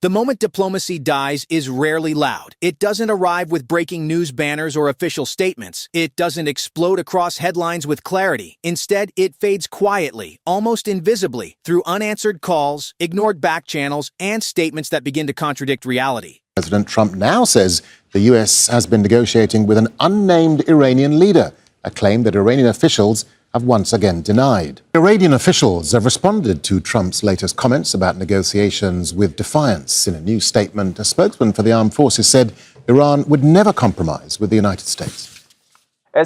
The moment diplomacy dies is rarely loud. It doesn't arrive with breaking news banners or official statements. It doesn't explode across headlines with clarity. Instead, it fades quietly, almost invisibly, through unanswered calls, ignored backchannels, and statements that begin to contradict reality. President Trump now says the U.S. has been negotiating with an unnamed Iranian leader, a claim that Iranian officials have once again denied. Iranian officials have responded to Trump's latest comments about negotiations with defiance. In a new statement, a spokesman for the armed forces said Iran would never compromise with the United States. Do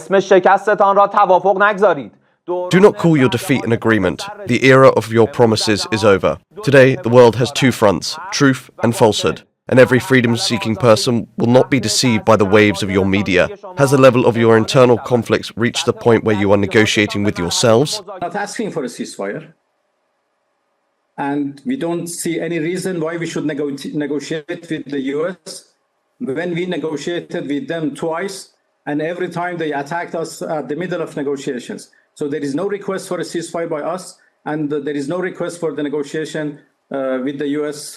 not call your defeat an agreement. The era of your promises is over. Today, the world has two fronts, truth and falsehood. And every freedom-seeking person will not be deceived by the waves of your media. Has the level of your internal conflicts reached the point where you are negotiating with yourselves? Not asking for a ceasefire. And we don't see any reason why we should negotiate with the US. When we negotiated with them twice, and every time they attacked us at the middle of negotiations. So there is no request for a ceasefire by us, and there is no request for the negotiation with the US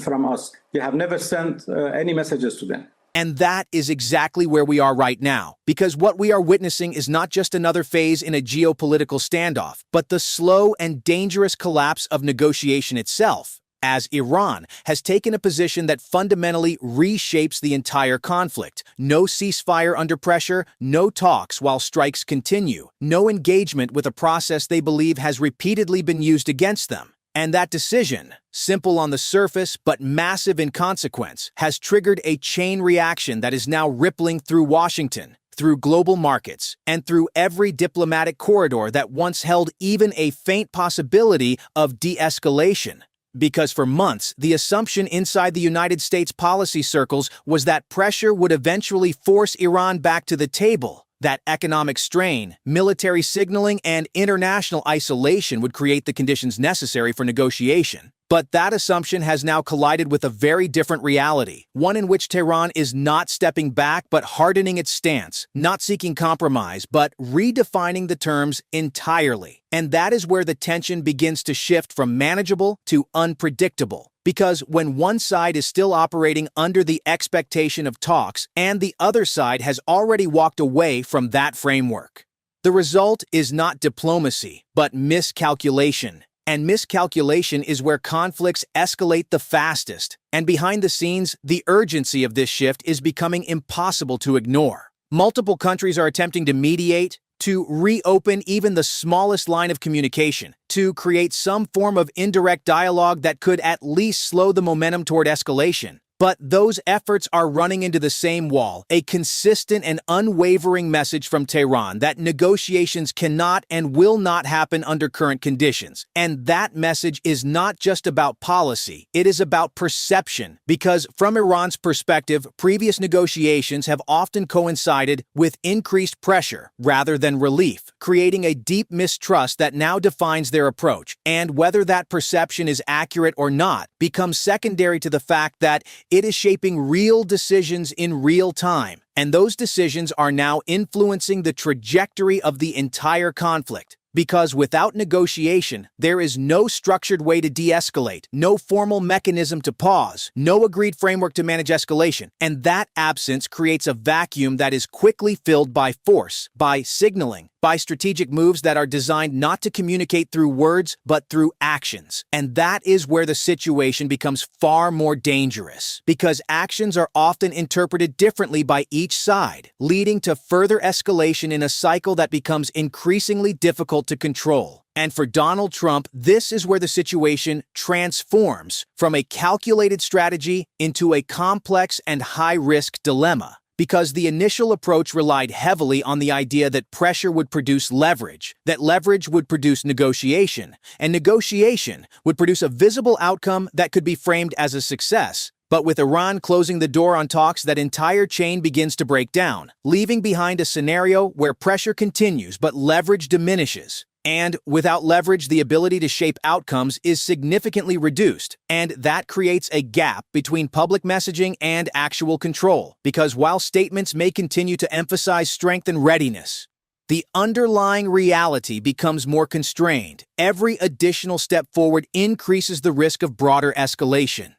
from us. We have never sent any messages to them. And that is exactly where we are right now, because what we are witnessing is not just another phase in a geopolitical standoff, but the slow and dangerous collapse of negotiation itself, as Iran has taken a position that fundamentally reshapes the entire conflict. No ceasefire under pressure, no talks while strikes continue, no engagement with a process they believe has repeatedly been used against them. And that decision, simple on the surface but massive in consequence, has triggered a chain reaction that is now rippling through Washington, through global markets, and through every diplomatic corridor that once held even a faint possibility of de-escalation. Because for months, the assumption inside the United States policy circles was that pressure would eventually force Iran back to the table. That economic strain, military signaling, and international isolation would create the conditions necessary for negotiation. But that assumption has now collided with a very different reality, one in which Tehran is not stepping back but hardening its stance, not seeking compromise but redefining the terms entirely. And that is where the tension begins to shift from manageable to unpredictable. Because when one side is still operating under the expectation of talks and the other side has already walked away from that framework, the result is not diplomacy, but miscalculation. And miscalculation is where conflicts escalate the fastest. And behind the scenes, the urgency of this shift is becoming impossible to ignore. Multiple countries are attempting to mediate, to reopen even the smallest line of communication, to create some form of indirect dialogue that could at least slow the momentum toward escalation. But those efforts are running into the same wall, a consistent and unwavering message from Tehran that negotiations cannot and will not happen under current conditions. And that message is not just about policy, it is about perception. Because from Iran's perspective, previous negotiations have often coincided with increased pressure rather than relief, creating a deep mistrust that now defines their approach. And whether that perception is accurate or not becomes secondary to the fact that it is shaping real decisions in real time, and those decisions are now influencing the trajectory of the entire conflict. Because without negotiation, there is no structured way to de-escalate, no formal mechanism to pause, no agreed framework to manage escalation, and that absence creates a vacuum that is quickly filled by force, by signaling, by strategic moves that are designed not to communicate through words, but through actions. And that is where the situation becomes far more dangerous, because actions are often interpreted differently by each side, leading to further escalation in a cycle that becomes increasingly difficult to control. And for Donald Trump, this is where the situation transforms from a calculated strategy into a complex and high-risk dilemma. Because the initial approach relied heavily on the idea that pressure would produce leverage, that leverage would produce negotiation, and negotiation would produce a visible outcome that could be framed as a success. But with Iran closing the door on talks, that entire chain begins to break down, leaving behind a scenario where pressure continues but leverage diminishes. And without leverage, the ability to shape outcomes is significantly reduced, and that creates a gap between public messaging and actual control. Because while statements may continue to emphasize strength and readiness, the underlying reality becomes more constrained. Every additional step forward increases the risk of broader escalation.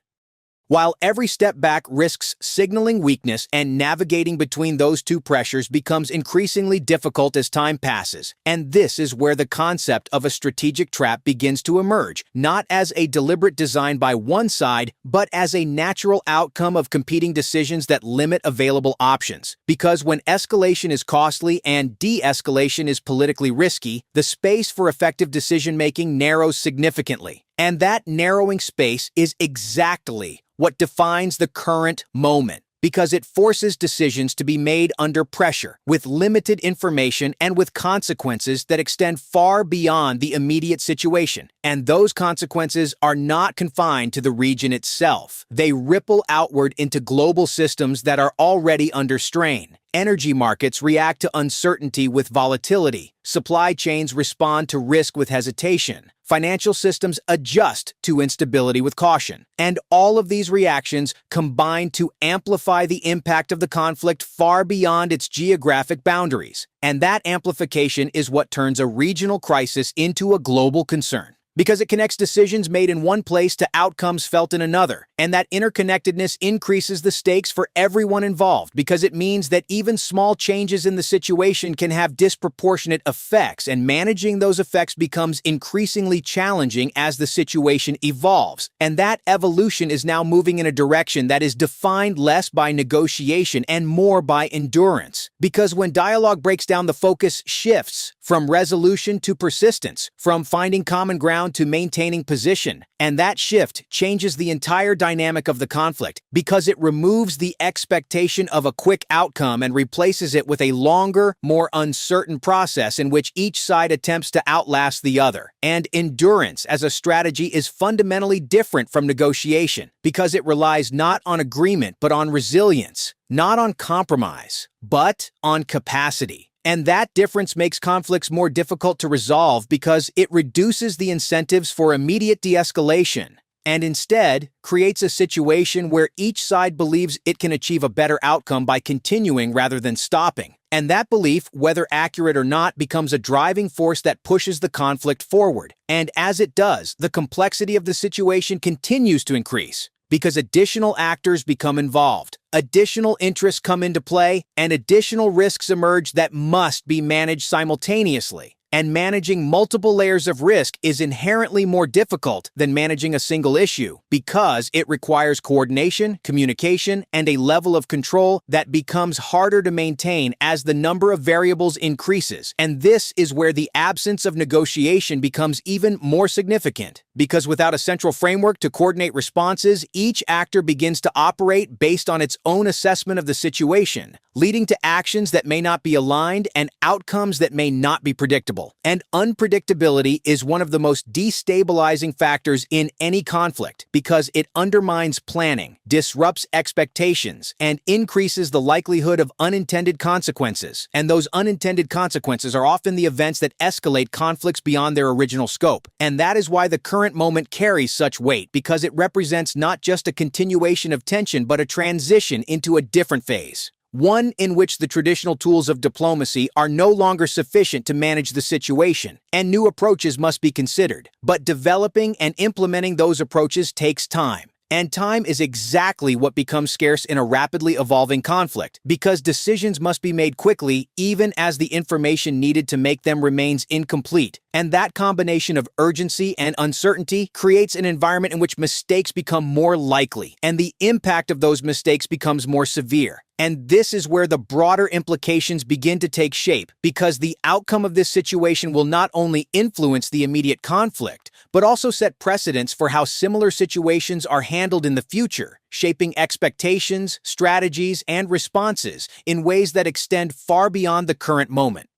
while every step back risks signaling weakness, and navigating between those two pressures becomes increasingly difficult as time passes. And this is where the concept of a strategic trap begins to emerge, not as a deliberate design by one side, but as a natural outcome of competing decisions that limit available options. Because when escalation is costly and de-escalation is politically risky, the space for effective decision-making narrows significantly. And that narrowing space is exactly what defines the current moment, because it forces decisions to be made under pressure, with limited information and with consequences that extend far beyond the immediate situation. And those consequences are not confined to the region itself. They ripple outward into global systems that are already under strain. Energy markets react to uncertainty with volatility. Supply chains respond to risk with hesitation. Financial systems adjust to instability with caution. And all of these reactions combine to amplify the impact of the conflict far beyond its geographic boundaries. And that amplification is what turns a regional crisis into a global concern, because it connects decisions made in one place to outcomes felt in another. And that interconnectedness increases the stakes for everyone involved, because it means that even small changes in the situation can have disproportionate effects, and managing those effects becomes increasingly challenging as the situation evolves. And that evolution is now moving in a direction that is defined less by negotiation and more by endurance. Because when dialogue breaks down, the focus shifts from resolution to persistence, from finding common ground to maintaining position. And that shift changes the entire dynamic of the conflict, because it removes the expectation of a quick outcome and replaces it with a longer, more uncertain process in which each side attempts to outlast the other. And endurance as a strategy is fundamentally different from negotiation, because it relies not on agreement but on resilience, not on compromise, but on capacity. And that difference makes conflicts more difficult to resolve, because it reduces the incentives for immediate de-escalation and instead creates a situation where each side believes it can achieve a better outcome by continuing rather than stopping. And that belief, whether accurate or not, becomes a driving force that pushes the conflict forward. And as it does, the complexity of the situation continues to increase, because additional actors become involved, additional interests come into play, and additional risks emerge that must be managed simultaneously. And managing multiple layers of risk is inherently more difficult than managing a single issue, because it requires coordination, communication, and a level of control that becomes harder to maintain as the number of variables increases. And this is where the absence of negotiation becomes even more significant, because without a central framework to coordinate responses, each actor begins to operate based on its own assessment of the situation, leading to actions that may not be aligned and outcomes that may not be predictable. And unpredictability is one of the most destabilizing factors in any conflict, because it undermines planning, disrupts expectations, and increases the likelihood of unintended consequences. And those unintended consequences are often the events that escalate conflicts beyond their original scope. And that is why the current moment carries such weight, because it represents not just a continuation of tension, but a transition into a different phase. One in which the traditional tools of diplomacy are no longer sufficient to manage the situation, and new approaches must be considered. But developing and implementing those approaches takes time. And time is exactly what becomes scarce in a rapidly evolving conflict, because decisions must be made quickly, even as the information needed to make them remains incomplete. And that combination of urgency and uncertainty creates an environment in which mistakes become more likely, and the impact of those mistakes becomes more severe. And this is where the broader implications begin to take shape, because the outcome of this situation will not only influence the immediate conflict, but also set precedents for how similar situations are handled in the future, shaping expectations, strategies, and responses in ways that extend far beyond the current moment.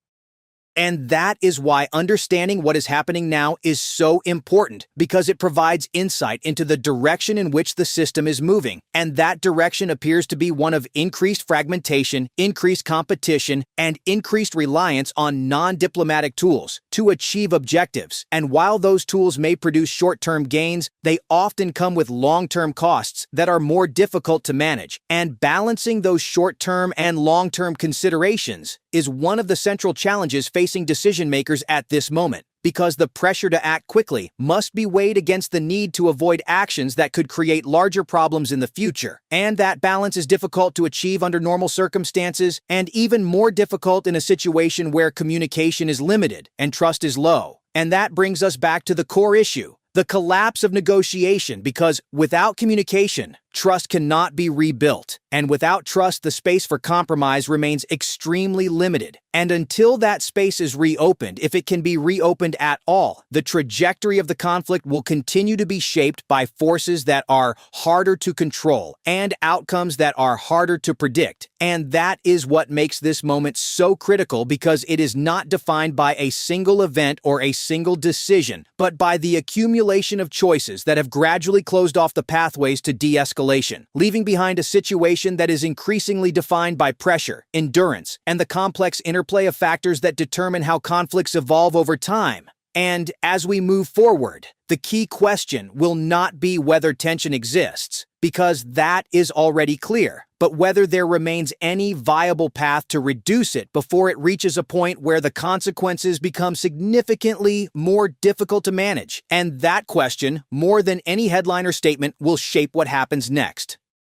And that is why understanding what is happening now is so important, because it provides insight into the direction in which the system is moving. And that direction appears to be one of increased fragmentation, increased competition, and increased reliance on non-diplomatic tools to achieve objectives. And while those tools may produce short-term gains, they often come with long-term costs that are more difficult to manage. And balancing those short-term and long-term considerations is one of the central challenges facing decision makers at this moment. because the pressure to act quickly must be weighed against the need to avoid actions that could create larger problems in the future. And that balance is difficult to achieve under normal circumstances, and even more difficult in a situation where communication is limited and trust is low. And that brings us back to the core issue, the collapse of negotiation, because without communication, trust cannot be rebuilt. And without trust, the space for compromise remains extremely limited. And until that space is reopened, if it can be reopened at all, the trajectory of the conflict will continue to be shaped by forces that are harder to control and outcomes that are harder to predict. And that is what makes this moment so critical, because it is not defined by a single event or a single decision, but by the accumulation of choices that have gradually closed off the pathways to de-escalation, leaving behind a situation that is increasingly defined by pressure, endurance, and the complex interplay of factors that determine how conflicts evolve over time. And as we move forward, the key question will not be whether tension exists, because that is already clear, but whether there remains any viable path to reduce it before it reaches a point where the consequences become significantly more difficult to manage. And that question, more than any headline or statement, will shape what happens next.